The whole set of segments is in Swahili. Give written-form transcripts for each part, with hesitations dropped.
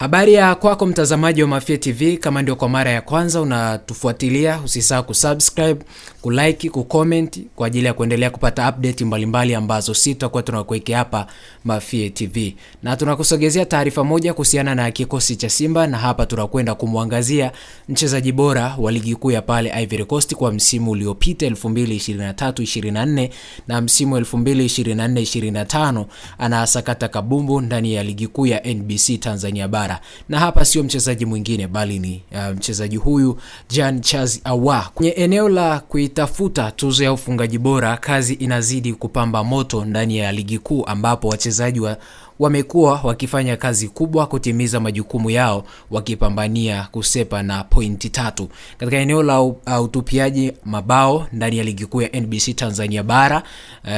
Habari ya kwako mtazamaji wa Mafia TV. Kama ndio kwa mara ya kwanza unatufuatilia, usisahau kusubscribe, kulike, kucomment kwa ajili ya kuendelea kupata update mbalimbali ambazo sitakuwa tunakuwekea hapa Mafia TV. Na tunakusogezea taarifa moja kuhusiana na kikosi cha Simba, na hapa tunakwenda kumwangazia mchezaji bora wa ligi kuu ya pale Ivory Coast kwa msimu uliopita 2023-24 na msimu 2024-25. Anasakata kabumbu ndani ya ligi kuu ya NBC Tanzania Bara. Na hapa sio mchezaji mwingine bali ni mchezaji huyu Jean-Charles Ahoua. Kwenye eneo la kuitafuta tuzo ya ufungaji bora, kazi inazidi kupamba moto ndani ya ligi kuu, ambapo wachezaji wamekuwa wakifanya kazi kubwa kutimiza majukumu yao, wakipambania kusepa na pointi 3. Katika eneo la utupiaji mabao ndani ya ligi kuu ya NBC Tanzania Bara,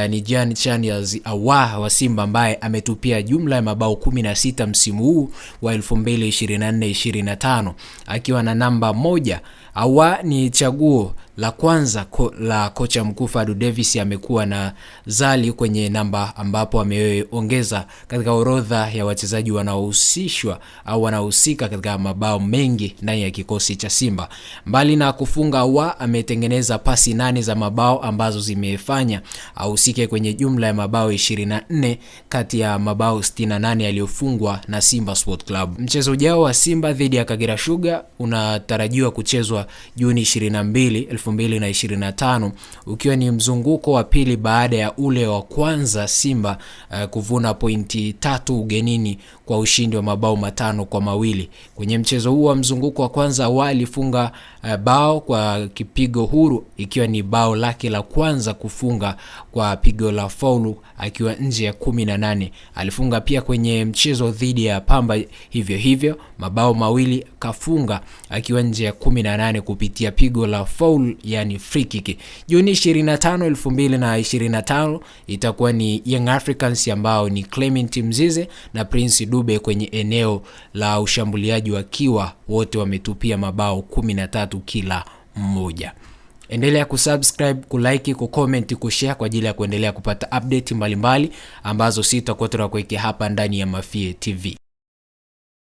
ni Jean-Charles Ahoua wa Simba ambaye ametupia jumla ya mabao 16 msimu huu wa 2024-25 akiwa na namba 1. Ahoua ni chaguo la kwanza la kocha mkuu Fadlu Davis. Amekuwa na zali kwenye namba, ambapo ameongeza katika orodha ya wachezaji wanaohusishwa au wanahusika katika mabao mengi ndani ya kikosi cha Simba. Mbali na kufunga, Ahoua ametengeneza pasi 8 za mabao ambazo zimefanya ahusike kwenye jumla ya mabao 24 kati ya mabao 68 yaliyofungwa na Simba Sport Club. Mchezo ujao wa Simba dhidi ya Kagera Sugar unatarajiwa kuchezwa Juni 22, 2025, ukiwa ni mzunguko wa pili baada ya ule wa kwanza Simba kuvuna pointi 3 ugenini kwa ushindi wa mabao 5-2. Kwenye mchezo huu wa mzunguko wa kwanza, Ahoua alifunga bao kwa kipigo huru, ikiwa ni bao lake la kwanza kufunga kwa pigo la faulu akiwa nje ya 18. Alifunga pia kwenye mchezo dhidi ya Pamba hivyo mabao 2 kafunga akiwa nje ya 18 kupitia pigo la faulu, yani free kick. Juni 25, 2025 itakuwa ni Young Africans ambao ni Clement Mzize na Prince Dube kwenye eneo la ushambuliaji, wakiwa wote wametupia mabao 13 kila mmoja. Endelea kusubscribe, kulike, kucomment, kushare kwa ajili ya kuendelea kupata update mbalimbali ambazo sitakuwa tunakuwekea hapa ndani ya Mafia TV.